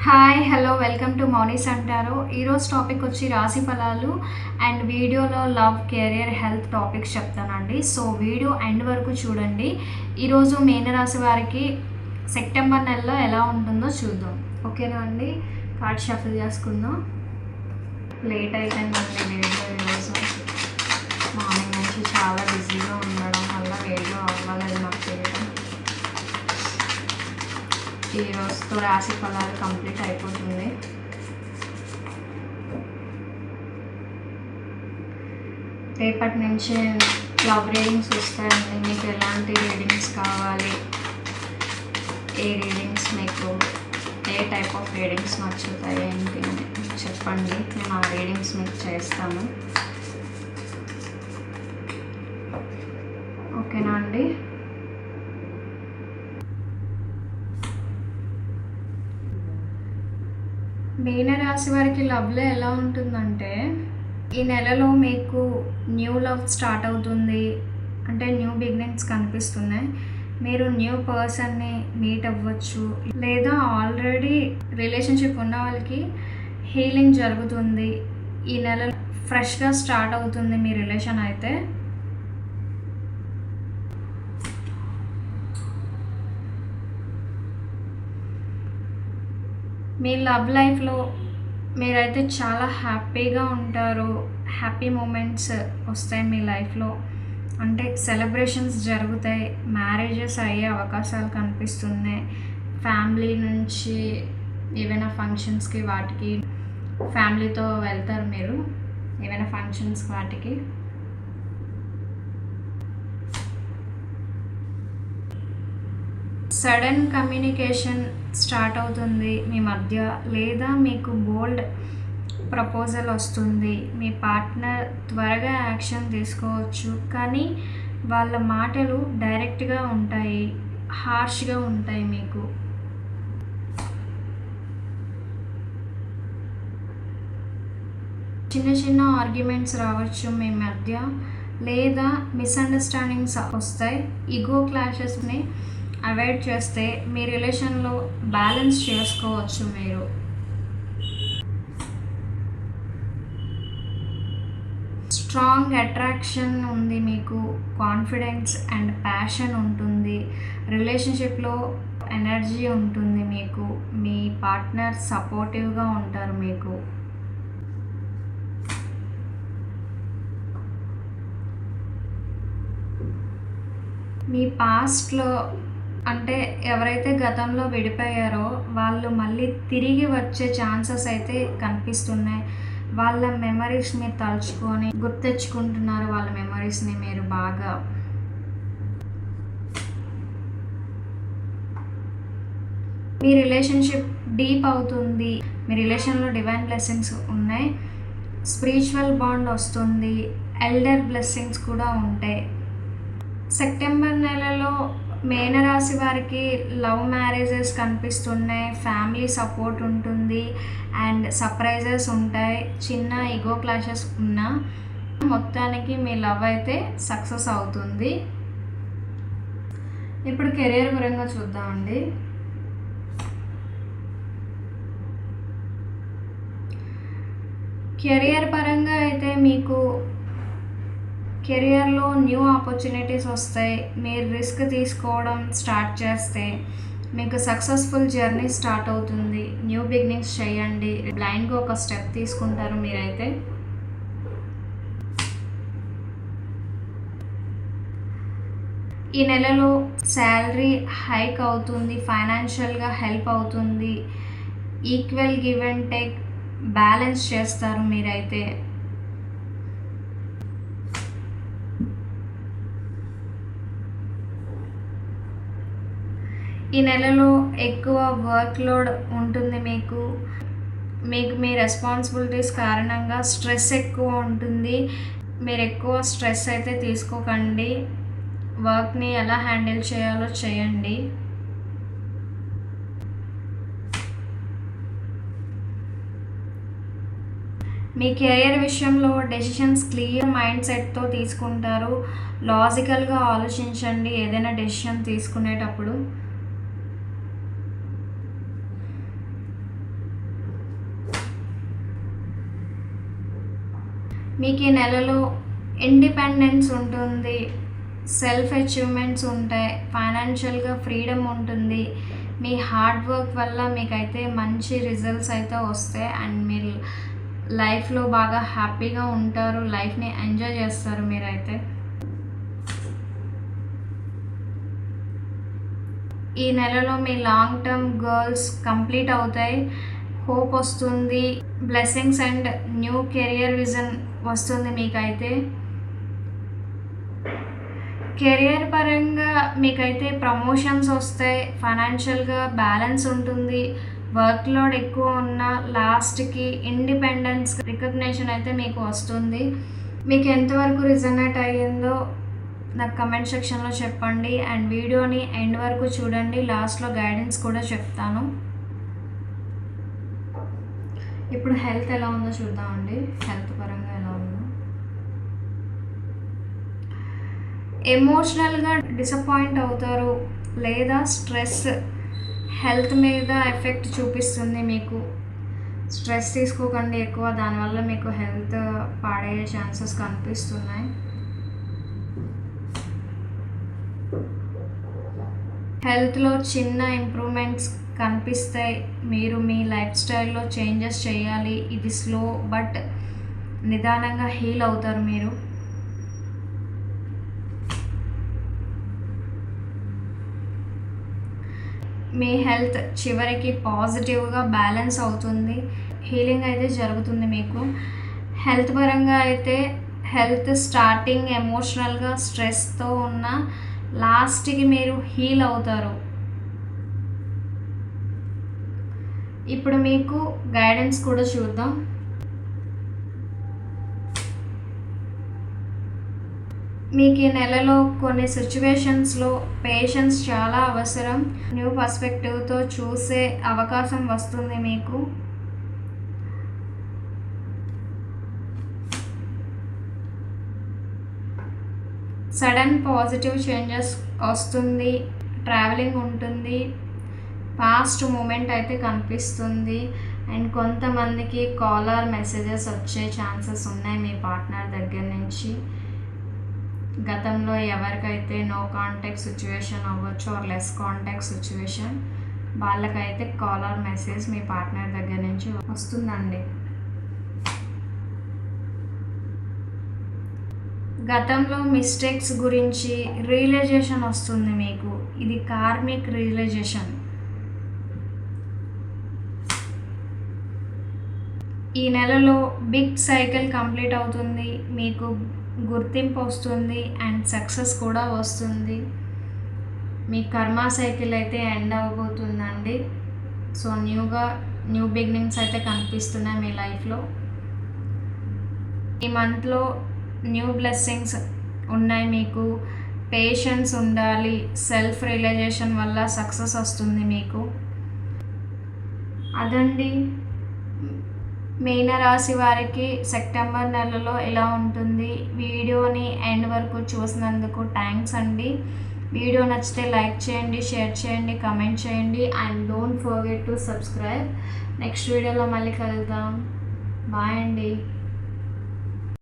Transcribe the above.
Hi hello welcome to Mouni's అంటారు. ఈరోజు topic వచ్చి రాశి ఫలాలు అండ్ వీడియోలో లవ్ కెరియర్ హెల్త్ టాపిక్స్ చెప్తానండి. సో వీడియో ఎండ్ వరకు చూడండి. ఈరోజు మీనరాశి వారికి సెప్టెంబర్ నెలలో ఎలా ఉంటుందో చూద్దాం. ఓకేనా అండి? కార్డ్ షఫిల్ చేసుకుందాం. లేట్ అయిపోయిందండి వీడియో ఈరోజు. మార్నింగ్ నుంచి చాలా బిజీగా ఉండడం వల్ల వీడియో అవ్వలేదు నాకు తెలియదు. ఈ రోజుతో రాశి ఫలాలు కంప్లీట్ అయిపోతుంది. రేపటి నుంచి లవ్ రీడింగ్స్ వస్తాయండి. మీకు ఎలాంటి రీడింగ్స్ కావాలి, ఏ రీడింగ్స్ మీకు ఏ టైప్ ఆఫ్ రీడింగ్స్ నచ్చుతాయి ఏంటి అని చెప్పండి. నేను ఆ రీడింగ్స్ మీకు చేస్తాను. ఓకేనా అండి? మీనరాశి వారికి లవ్లో ఎలా ఉంటుందంటే, ఈ నెలలో మీకు న్యూ లవ్ స్టార్ట్ అవుతుంది. అంటే న్యూ బిగినింగ్స్ కనిపిస్తున్నాయి. మీరు న్యూ పర్సన్ని మీట్ అవ్వచ్చు, లేదా ఆల్రెడీ రిలేషన్షిప్ ఉన్న వాళ్ళకి హీలింగ్ జరుగుతుంది. ఈ నెల ఫ్రెష్గా స్టార్ట్ అవుతుంది మీ రిలేషన్ అయితే. మీ లవ్ లైఫ్లో మీరైతే చాలా హ్యాపీగా ఉంటారు. హ్యాపీ మూమెంట్స్ వస్తాయి మీ లైఫ్లో. అంటే సెలబ్రేషన్స్ జరుగుతాయి, మ్యారేజెస్ అయ్యే అవకాశాలు కనిపిస్తున్నాయి. ఫ్యామిలీ నుంచి ఏవైనా ఫంక్షన్స్కి వాటికి ఫ్యామిలీతో వెళ్తారు మీరు, ఏమైనా ఫంక్షన్స్ వాటికి. సడన్ కమ్యూనికేషన్ స్టార్ట్ అవుతుంది మీ మధ్య, లేదా మీకు బోల్డ్ ప్రపోజల్ వస్తుంది. మీ పార్ట్నర్ త్వరగా యాక్షన్ తీసుకోవచ్చు, కానీ వాళ్ళ మాటలు డైరెక్ట్గా ఉంటాయి, హార్ష్గా ఉంటాయి. మీకు చిన్న చిన్న ఆర్గ్యుమెంట్స్ రావచ్చు మీ మధ్య, లేదా మిస్అండర్స్టాండింగ్స్ వస్తాయి. ఈగో క్లాషెస్ని అవాయిడ్ చేస్తే మీ రిలేషన్లో బ్యాలెన్స్ చేసుకోవచ్చు. మీరు స్ట్రాంగ్ అట్రాక్షన్ ఉంది, మీకు కాన్ఫిడెన్స్ అండ్ ప్యాషన్ ఉంటుంది. రిలేషన్షిప్లో ఎనర్జీ ఉంటుంది మీకు. మీ పార్ట్నర్ సపోర్టివ్గా ఉంటారు మీకు. మీ పాస్ట్లో అంటే ఎవరైతే గతంలో విడిపోయారో వాళ్ళు మళ్ళీ తిరిగి వచ్చే ఛాన్సెస్ అయితే కనిపిస్తున్నాయి. వాళ్ళ మెమరీస్ మీరు తలుచుకొని గుర్తెచ్చుకుంటున్నారు. వాళ్ళ మెమరీస్ని మీరు బాగా. మీ రిలేషన్షిప్ డీప్ అవుతుంది. మీ రిలేషన్లో డివైన్ బ్లెస్సింగ్స్ ఉన్నాయి. స్పిరిచువల్ బాండ్ వస్తుంది. ఎల్డర్ బ్లెస్సింగ్స్ కూడా ఉంటాయి. సెప్టెంబర్ నెలలో మీనరాశి వారికి లవ్ మ్యారేజెస్ కనిపిస్తున్నాయి. ఫ్యామిలీ సపోర్ట్ ఉంటుంది అండ్ సర్ప్రైజెస్ ఉంటాయి. చిన్న ఈగో క్లాషెస్ ఉన్నా మొత్తానికి మీ లవ్ అయితే సక్సెస్ అవుతుంది. ఇప్పుడు కెరియర్ పరంగా చూద్దామండి. కెరియర్ పరంగా అయితే మీకు కెరియర్లో న్యూ ఆపర్చునిటీస్ వస్తాయి. మీరు రిస్క్ తీసుకోవడం స్టార్ట్ చేస్తే మీకు సక్సెస్ఫుల్ జర్నీ స్టార్ట్ అవుతుంది. న్యూ బిగినింగ్స్ చేయండి. బ్లైండ్గా ఒక స్టెప్ తీసుకుంటారు మీరైతే. ఈ నెలలో శాలరీ హైక్ అవుతుంది. ఫైనాన్షియల్గా హెల్ప్ అవుతుంది. Equal give and take balance చేస్తారు మీరైతే. ఈ నెలలో ఎక్కువ వర్క్ లోడ్ ఉంటుంది మీకు. మీ రెస్పాన్సిబిలిటీస్ కారణంగా స్ట్రెస్ ఎక్కువ ఉంటుంది. మీరు ఎక్కువ స్ట్రెస్ అయితే తీసుకోకండి. వర్క్ని ఎలా హ్యాండిల్ చేయాలో చేయండి. మీ కెరియర్ విషయంలో డెసిషన్స్ క్లియర్ మైండ్ సెట్తో తీసుకుంటారు. లాజికల్గా ఆలోచించండి ఏదైనా డెసిషన్ తీసుకునేటప్పుడు. మీకు ఈ నెలలో ఇండిపెండెన్స్ ఉంటుంది, సెల్ఫ్ అచీవ్మెంట్స్ ఉంటాయి, ఫైనాన్షియల్గా ఫ్రీడమ్ ఉంటుంది. మీ హార్డ్ వర్క్ వల్ల మీకైతే మంచి రిజల్ట్స్ అయితే వస్తాయి అండ్ మీరు లైఫ్లో బాగా హ్యాపీగా ఉంటారు, లైఫ్ని ఎంజాయ్ చేస్తారు మీరైతే. ఈ నెలలో మీ లాంగ్ టర్మ్ గోల్స్ కంప్లీట్ అవుతాయి, హోప్ వస్తుంది, blessings and new career vision వస్తుంది మీకైతే. కెరియర్ పరంగా మీకైతే ప్రమోషన్స్ వస్తాయి, ఫైనాన్షియల్గా బ్యాలెన్స్ ఉంటుంది, వర్క్ లోడ్ ఎక్కువ ఉన్న లాస్ట్కి ఇండిపెండెన్స్ రికగ్నిషన్ అయితే మీకు వస్తుంది. మీకు ఎంతవరకు రిజనేట్ అయ్యిందో నాకు కమెంట్ సెక్షన్లో చెప్పండి అండ్ వీడియోని ఎండ్ వరకు చూడండి, లాస్ట్లో గైడెన్స్ కూడా చెప్తాను. ఇప్పుడు హెల్త్ ఎలా ఉందో చూద్దామండి. హెల్త్ పరంగా ఎలా ఉందో, ఎమోషనల్గా డిసప్పాయింట్ అవుతారు లేదా స్ట్రెస్ హెల్త్ మీద ఎఫెక్ట్ చూపిస్తుంది. మీకు స్ట్రెస్ తీసుకోకండి ఎక్కువ, దానివల్ల మీకు హెల్త్ పాడయ్యే ఛాన్సెస్ కనిపిస్తున్నాయి. హెల్త్లో చిన్న ఇంప్రూవ్మెంట్స్ కనిపిస్తాయి, మీరు మీ లైఫ్ స్టైల్లో చేంజెస్ చేయాలి. ఇది స్లో బట్ నిదానంగా హీల్ అవుతారు మీరు. మీ హెల్త్ చివరికి పాజిటివ్గా బ్యాలెన్స్ అవుతుంది, హీలింగ్ అయితే జరుగుతుంది మీకు. హెల్త్ పరంగా అయితే హెల్త్ స్టార్టింగ్ ఎమోషనల్గా స్ట్రెస్తో ఉన్న లాస్ట్కి మీరు హీల్ అవుతారు. ఇప్పుడు మీకు గైడెన్స్ కూడా చూద్దాం. మీకు ఈ నెలలో కొన్ని సిచ్యువేషన్స్లో పేషెన్స్ చాలా అవసరం, న్యూ పర్స్పెక్టివ్తో చూసే అవకాశం వస్తుంది మీకు. సడన్ పాజిటివ్ చేంజెస్ వస్తుంది, ట్రావెలింగ్ ఉంటుంది, పాస్ట్ మూమెంట్ అయితే కనిపిస్తుంది అండ్ కొంతమందికి కాలర్ మెసేజెస్ వచ్చే ఛాన్సెస్ ఉన్నాయి మీ పార్ట్నర్ దగ్గర నుంచి. గతంలో ఎవరికైతే నో కాంటాక్ట్ సిచ్యువేషన్ అవ్వచ్చు ఆర్ లెస్ కాంటాక్ట్ సిచ్యువేషన్, వాళ్ళకైతే కాలర్ మెసేజ్ మీ పార్ట్నర్ దగ్గర నుంచి వస్తుందండి. గతంలో మిస్టేక్స్ గురించి రియలైజేషన్ వస్తుంది మీకు, ఇది కార్మిక్ రియలైజేషన్. ఈ నెలలో బిగ్ సైకిల్ కంప్లీట్ అవుతుంది, మీకు గుర్తింపు వస్తుంది అండ్ సక్సెస్ కూడా వస్తుంది. మీ కర్మ సైకిల్ అయితే ఎండ్ అవ్వబోతుందండి. సో న్యూ బిగినింగ్స్ అయితే కనిపిస్తున్నాయి మీ లైఫ్లో. ఈ మంత్లో న్యూ బ్లెస్సింగ్స్ ఉన్నాయి మీకు, పేషెన్స్ ఉండాలి, సెల్ఫ్ రియలైజేషన్ వల్ల సక్సెస్ వస్తుంది మీకు. అదండి మీనరాశి వారికి సెప్టెంబర్ నెలలో ఎలా ఉంటుంది. వీడియోని ఎండ్ వరకు చూసినందుకు థ్యాంక్స్ అండి. వీడియో నచ్చితే లైక్ చేయండి, షేర్ చేయండి, కమెంట్ చేయండి and don't forget to subscribe. Next వీడియోలో మళ్ళీ కలుద్దాం. బాయ్ అండి.